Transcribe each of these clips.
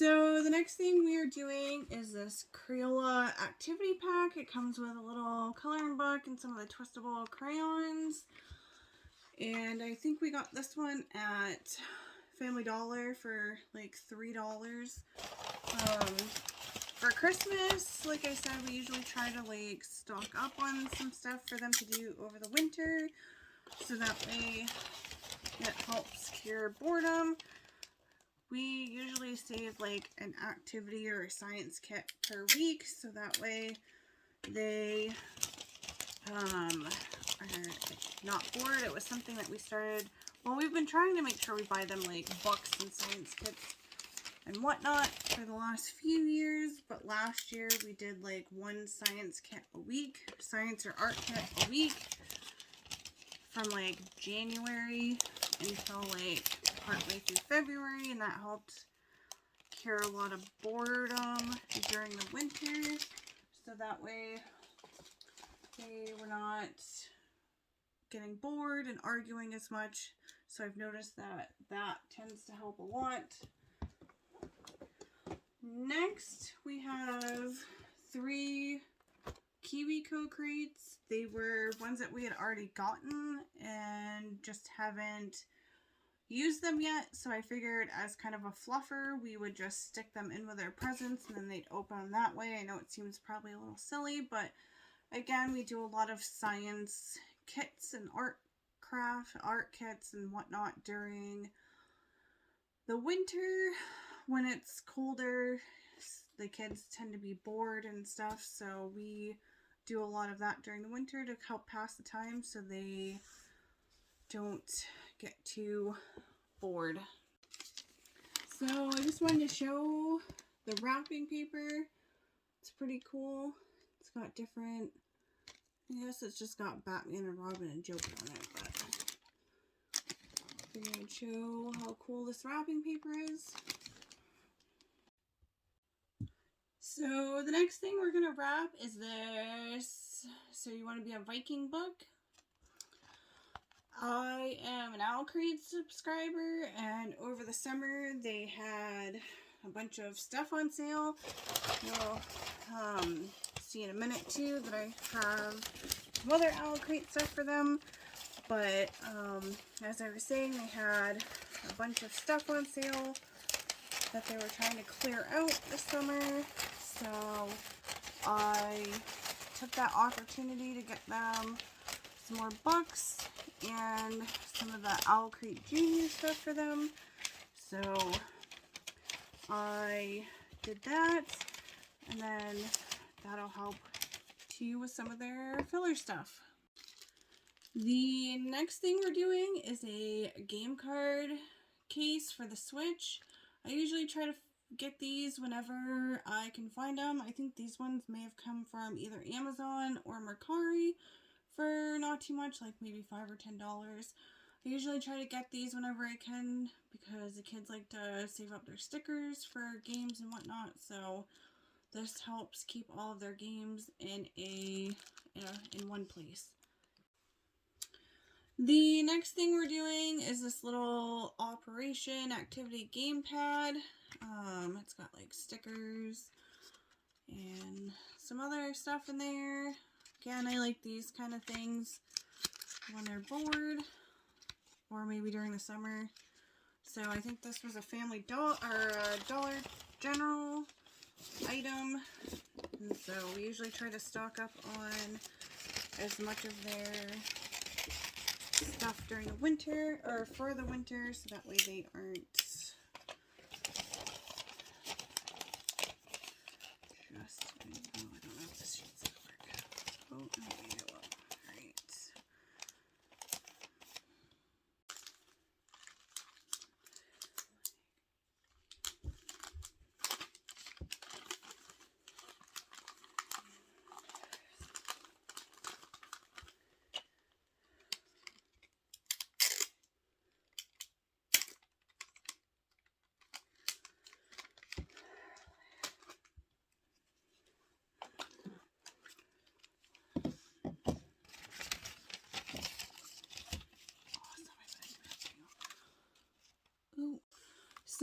So the next thing we are doing is this Crayola activity pack. It comes with a little coloring book and some of the twistable crayons. And I think we got this one at Family Dollar for like $3. For Christmas, like I said, we usually try to like stock up on some stuff for them to do over the winter, so that way it helps cure boredom. We usually save like an activity or a science kit per week, so that way they are not bored. It was something that we started, well, we've been trying to make sure we buy them like books and science kits and whatnot for the last few years, but last year we did like one science kit a week, science or art kit a week, from like January until like partway through February, and that helped cure a lot of boredom during the winter, so that way they were not getting bored and arguing as much. So I've noticed that that tends to help a lot. Next, we have 3 KiwiCo crates. They were ones that we had already gotten and just haven't used them yet, so I figured as kind of a fluffer, we would just stick them in with our presents and then they'd open them that way. I know it seems probably a little silly, but again, we do a lot of science kits and art kits and whatnot during the winter. When it's colder, the kids tend to be bored and stuff, so we do a lot of that during the winter to help pass the time so they don't get too bored. So I just wanted to show the wrapping paper. It's pretty cool. It's got different, I guess it's just got Batman and Robin and Joker on it, but I'm going to show how cool this wrapping paper is. So the next thing we're going to wrap is this. So you want to be a Viking book. I am an Owlcrate subscriber, and over the summer they had a bunch of stuff on sale. You'll see in a minute too that I have some other Owlcrate stuff for them. But as I was saying, they had a bunch of stuff on sale that they were trying to clear out this summer. So I took that opportunity to get them some more books and some of the Owlcrate Junior stuff for them. So I did that, and then that'll help too with some of their filler stuff. The next thing we're doing is a game card case for the Switch. I usually try to get these whenever I can find them. I think these ones may have come from either Amazon or Mercari for not too much, like maybe $5 or $10. I usually try to get these whenever I can because the kids like to save up their stickers for games and whatnot, so this helps keep all of their games in one place. The next thing we're doing is this little Operation Activity gamepad. It's got like stickers and some other stuff in there. Again, I like these kind of things when they're bored or maybe during the summer. So I think this was a Dollar General item. And so we usually try to stock up on as much of their stuff during the winter, or for the winter, so that way they aren't just, I don't know if this sheet's gonna work. Oh, maybe it will. Alright.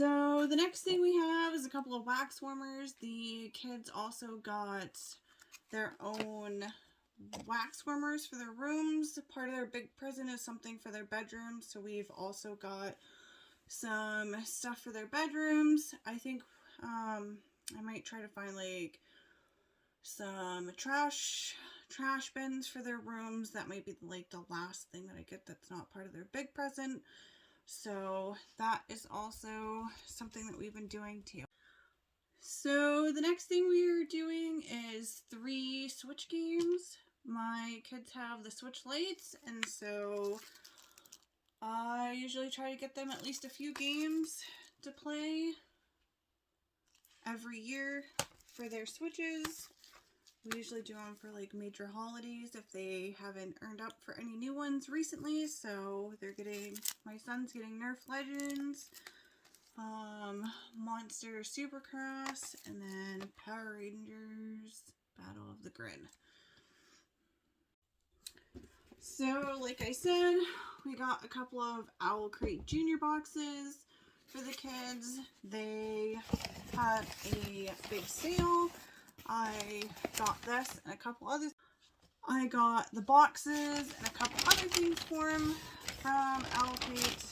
So the next thing we have is a couple of wax warmers. The kids also got their own wax warmers for their rooms. Part of their big present is something for their bedrooms. So we've also got some stuff for their bedrooms. I think I might try to find like some trash bins for their rooms. That might be like the last thing that I get that's not part of their big present. So that is also something that we've been doing too. So the next thing we are doing is 3 Switch games. My kids have the Switch Lites, and so I usually try to get them at least a few games to play every year for their Switches. We usually do them for like major holidays if they haven't earned up for any new ones recently. So they're getting, my son's getting Nerf Legends, Monster Supercross, and then Power Rangers Battle of the Grid. So like I said, we got a couple of Owl Crate Junior boxes for the kids. They had a big sale. I got this and a couple others. I got the boxes and a couple other things for them from Owl Crate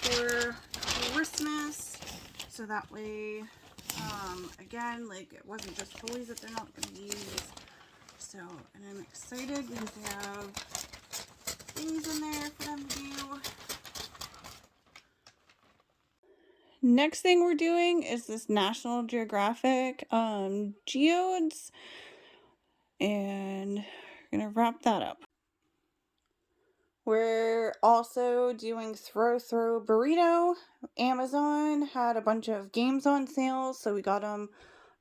for Christmas. So that way, again, like it wasn't just toys that they're not going to use. So, and I'm excited because they have things in there for them to do. Next thing we're doing is this National Geographic geodes, and we're gonna wrap that up. We're also doing Throw Burrito. Amazon had a bunch of games on sale, so we got them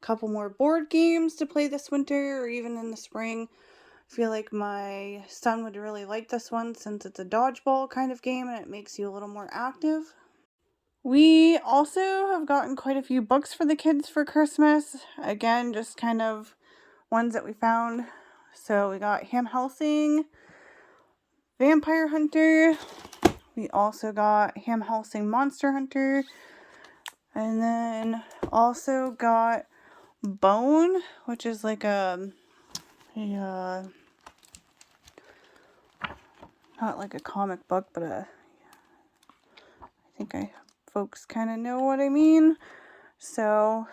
a couple more board games to play this winter or even in the spring. I feel like my son would really like this one since it's a dodgeball kind of game and it makes you a little more active. We also have gotten quite a few books for the kids for Christmas. Again, just kind of ones that we found. So we got Ham Helsing, Vampire Hunter. We also got Ham Helsing Monster Hunter. And then also got Bone, which is like not like a comic book, but I think folks kind of know what I mean. So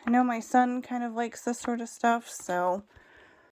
I know my son kind of likes this sort of stuff, so